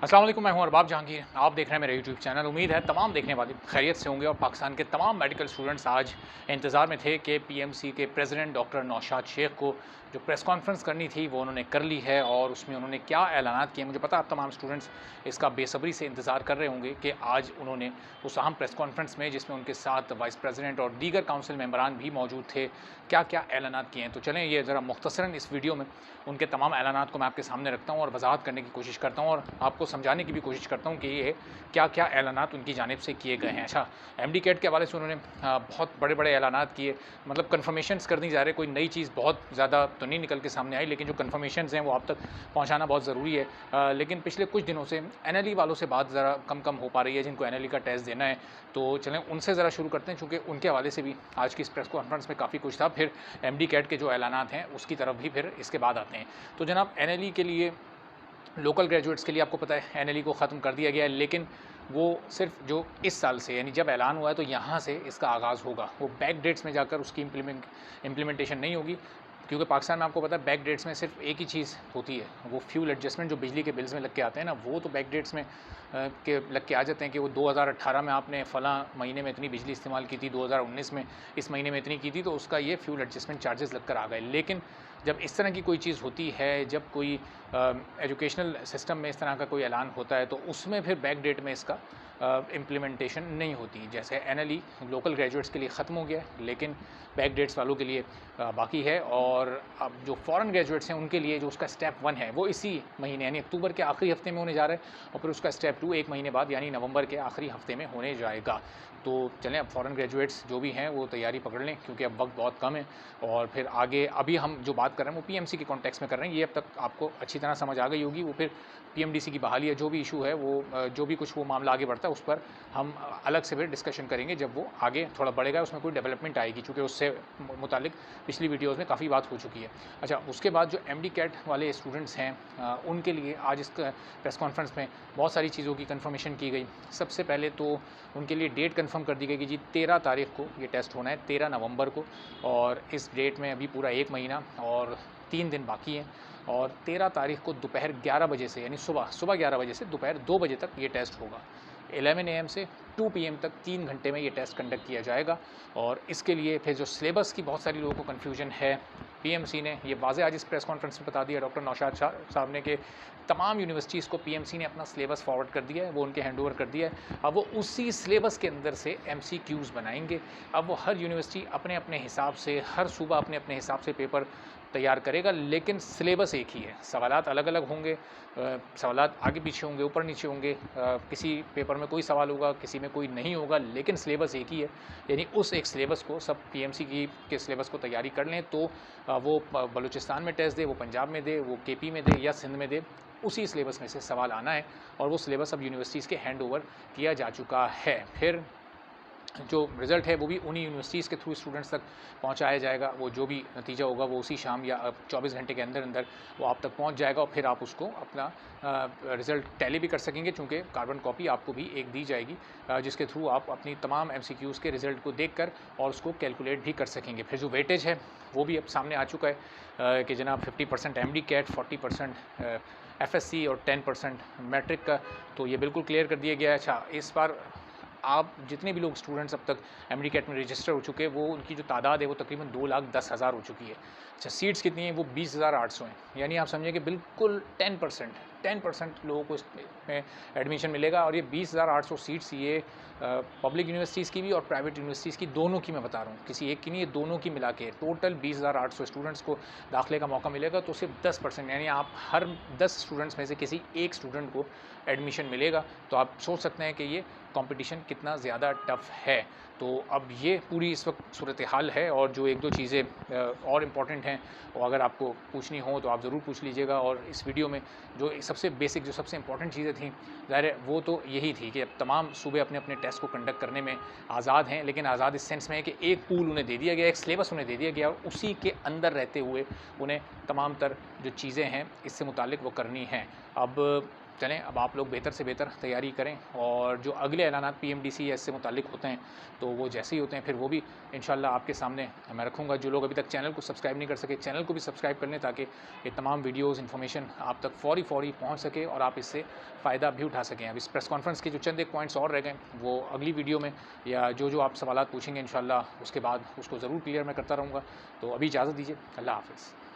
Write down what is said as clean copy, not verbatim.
अस्सलाम वालेकुम, मैं हूं अरबाब जहांगीर। आप देख रहे हैं मेरा यूट्यूब चैनल। उम्मीद है तमाम देखने वाले खैरियत से होंगे और पाकिस्तान के तमाम मेडिकल स्टूडेंट्स आज इंतज़ार में थे कि पीएमसी के प्रेसिडेंट डॉक्टर नौशाद शेख को जो प्रेस कॉन्फ्रेंस करनी थी वो उन्होंने कर ली है और उसमें उन्होंने क्या ऐलानात किए। मुझे पता है आप तमाम स्टूडेंट्स इसका बेसब्री से इंतज़ार कर रहे होंगे कि आज उन्होंने उस अहम प्रेस कॉन्फ्रेंस में, जिसमें उनके साथ वाइस प्रेसिडेंट और दीगर काउंसिल मेंबरान भी मौजूद थे, क्या क्या ऐलानात किए हैं। तो चलें ये ज़रा मुख्तसरन इस वीडियो में उनके तमाम ऐलानात को मैं आपके सामने रखता हूँ और वजाहत करने की कोशिश करता हूँ और आपको समझाने की भी कोशिश करता हूँ कि ये क्या-क्या ऐलानात उनकी जानिब से किए गए हैं। अच्छा, एमडी कैट के हवाले से उन्होंने बहुत बड़े-बड़े ऐलानात किए, मतलब कन्फर्मेशंस कर दी जा रही है। कोई नई चीज़ बहुत ज़्यादा तो नहीं निकल के सामने आई, लेकिन जो कन्फर्मेशंस हैं वो आप तक पहुँचाना बहुत ज़रूरी है। लेकिन पिछले कुछ दिनों से एनएलई वालों से बात ज़रा कम-कम हो पा रही है, जिनको एनएलई का टेस्ट देना है। तो चलें उनसे ज़रा शुरू करते हैं, चूँकि उनके हवाले से भी आज की इस प्रेस कॉन्फ्रेंस में काफ़ी कुछ था। फिर एमडी कैट के जो ऐलानात हैं उसकी तरफ भी फिर इसके बाद आते हैं। तो जनाब, एनएलई के लिए, लोकल ग्रेजुएट्स के लिए आपको पता है एनएलई को ख़त्म कर दिया गया है, लेकिन वो सिर्फ जो इस साल से, यानी जब ऐलान हुआ है तो यहाँ से इसका आगाज़ होगा। वो बैक डेट्स में जाकर उसकी इम्प्लीमेंटेशन नहीं होगी, क्योंकि पाकिस्तान में आपको पता है बैक डेट्स में सिर्फ एक ही चीज़ होती है, वो फ्यूल एडजस्टमेंट जो बिजली के बिल्स में लग के आते हैं ना, वो तो बैक डेट्स में के लग के आ जाते हैं कि वो 2018 में आपने फ़लाँ महीने में इतनी बिजली इस्तेमाल की थी, 2019 में इस महीने में इतनी की थी, तो उसका ये फ्यूल एडजस्टमेंट चार्जेस लग कर आ गए। लेकिन जब इस तरह की कोई चीज़ होती है, जब कोई एजुकेशनल सिस्टम में इस तरह का कोई ऐलान होता है, तो उसमें फिर बैक डेट में इसका इम्प्लीमेंटेशन नहीं होती। जैसे एनएलई लोकल ग्रेजुएट्स के लिए ख़त्म हो गया है, लेकिन बैक डेट्स वालों के लिए बाकी है। और अब जो फ़ॉरेन ग्रेजुएट्स हैं उनके लिए जो उसका स्टेप 1 है वो इसी महीने यानी अक्टूबर के आखिरी हफ्ते में होने जा रहा है, और फिर उसका स्टेप 2 1 महीने बाद यानी नवंबर के आखिरी हफ्ते में होने जाएगा। तो चलें, अब फ़ॉरेन ग्रेजुएट्स जो भी हैं वो तैयारी पकड़ लें, क्योंकि अब वक्त बहुत कम है। और फिर आगे अभी हम जो बात कर रहे हैं वो पीएमसी के कॉन्टेक्स्ट में कर रहे हैं। ये अब तक आपको अच्छी तरह समझ आ गई होगी। वो फिर पीएमडीसी की बहाली है, जो भी इशू है वो जो भी कुछ वो मामला आगे बढ़ता है उस पर हम अलग से फिर डिस्कशन करेंगे जब वो आगे थोड़ा बढ़ेगा, उसमें कोई डेवलपमेंट आएगी, चूँकि उससे मुतालिक पिछली वीडियोज़ में काफ़ी बात हो चुकी है। अच्छा, उसके बाद जो एमडी कैट वाले स्टूडेंट्स हैं उनके लिए आज इस प्रेस कॉन्फ्रेंस में बहुत सारी चीज़ों की कन्फर्मेशन की गई। सबसे पहले तो उनके लिए डेट कंफर्म कर दी गई कि जी 13 तारीख को ये टेस्ट होना है, 13 नवंबर को। और इस डेट में अभी पूरा 1 महीना और 3 दिन बाकी हैं। और 13 तारीख को दोपहर 11 बजे से, यानी सुबह 11 बजे से दोपहर 2 बजे तक ये टेस्ट होगा। 11 AM से 2 PM तक 3 घंटे में ये टेस्ट कंडक्ट किया जाएगा। और इसके लिए फिर जो सिलेबस की बहुत सारी लोगों को कन्फ्यूजन है, पीएमसी ने ये वाज़ेह आज इस प्रेस कॉन्फ्रेंस में बता दिया डॉक्टर नौशाद साहब ने, कि तमाम यूनिवर्सिटीज़ को पीएमसी ने अपना सिलेबस फॉरवर्ड कर दिया है, वो उनके हैंड ओवर कर दिया है। अब वो उसी सिलेबस के अंदर से एमसीक्यूज़ बनाएंगे। अब वो हर यूनिवर्सिटी अपने अपने हिसाब से, हर सूबा अपने अपने हिसाब से पेपर तैयार करेगा, लेकिन सिलेबस एक ही है। सवालात अलग-अलग होंगे, सवालात आगे पीछे होंगे, ऊपर नीचे होंगे, किसी पेपर में कोई सवाल होगा, किसी में कोई नहीं होगा, लेकिन सिलेबस एक ही है। यानी उस एक सिलेबस को सब पीएमसी के सिलेबस को तैयारी कर लें, तो वो बलूचिस्तान में टेस्ट दे, वो पंजाब में दे, वो केपी में दे या सिंध में दे, उसी सिलेबस में से सवाल आना है। और वो सिलेबस अब यूनिवर्सिटीज़ के हैंड ओवर किया जा चुका है। फिर जो रिज़ल्ट है वो भी उन्हीं यूनिवर्सिटीज़ के थ्रू स्टूडेंट्स तक पहुंचाया जाएगा। वो जो भी नतीजा होगा वो उसी शाम या 24 घंटे के अंदर अंदर वो आप तक पहुंच जाएगा, और फिर आप उसको अपना रिज़ल्ट टैली भी कर सकेंगे, चूँकि कार्बन कॉपी आपको भी एक दी जाएगी, जिसके थ्रू आप अपनी तमाम एमसीक्यूज़ के रिज़ल्ट को देखकर और उसको कैलकुलेट भी कर सकेंगे। फिर जो वेटेज है वो भी अब सामने आ चुका है कि जनाब 50% एमडी कैट, 40% एफएससी और 10% मैट्रिक का, तो ये बिल्कुल क्लियर कर दिया गया है। अच्छा, इस बार आप जितने भी लोग स्टूडेंट्स अब तक एमडी कैट में रजिस्टर हो चुके हैं, वो उनकी जो तादाद है वो तकरीबन 2,10,000 हो चुकी है। अच्छा, सीट्स कितनी हैं? वो 20,800 हैं। यानी आप समझिए कि बिल्कुल 10% लोगों को इसमें एडमिशन मिलेगा। और ये 20,800 सीट्स, ये पब्लिक यूनिवर्सिटीज़ की भी और प्राइवेट यूनिवर्सिटीज़ की, दोनों की मैं बता रहा हूँ, किसी एक की नहीं, ये दोनों की मिला के टोटल 20,800 स्टूडेंट्स को दाखिले का मौका मिलेगा। तो सिर्फ 10%, यानी आप हर 10 स्टूडेंट्स में से किसी एक स्टूडेंट को एडमिशन मिलेगा। तो आप सोच सकते हैं कि ये कंपटीशन कितना ज़्यादा टफ़ है। तो अब ये पूरी इस वक्त सूरत हाल है। और जो 1-2 चीज़ें और इम्पॉर्टेंट हैं, वो अगर आपको पूछनी हो तो आप ज़रूर पूछ लीजिएगा। और इस वीडियो में जो सबसे बेसिक, जो सबसे इम्पॉर्टेंट चीज़ें थी, ज़ाहिर है वो तो यही थी कि अब तमाम सूबे अपने अपने टेस्ट को कंडक्ट करने में आज़ाद हैं, लेकिन आज़ाद इस सेंस में है कि एक पूल उन्हें दे दिया गया, एक सिलेबस उन्हें दे दिया गया, और उसी के अंदर रहते हुए उन्हें तमाम तर जो चीज़ें हैं इससे मुतालिक वो करनी हैं। अब चलें, अब आप लोग बेहतर से बेहतर तैयारी करें और जो अगले ऐलानात पीएमडीसीएस से मुताल्लिक होते हैं तो वो जैसे ही होते हैं फिर वो भी इंशाल्लाह आपके सामने मैं रखूँगा। जो लोग अभी तक चैनल को सब्सक्राइब नहीं कर सके, चैनल को भी सब्सक्राइब कर लें ताकि ये तमाम वीडियोज़ इन्फॉर्मेशन आप तक फ़ौरी पहुँच सके और आप इससे फ़ायदा भी उठा सकें। अब इस प्रेस कॉन्फ्रेंस के जो चंद एक पॉइंट्स और रह गए वो अगली वीडियो में या जो आप सवालात पूछेंगे इंशाल्लाह उसके बाद उसको ज़रूर क्लियर मैं करता रहूँगा। तो अभी इजाज़त दीजिए। अल्लाह हाफ़िज़।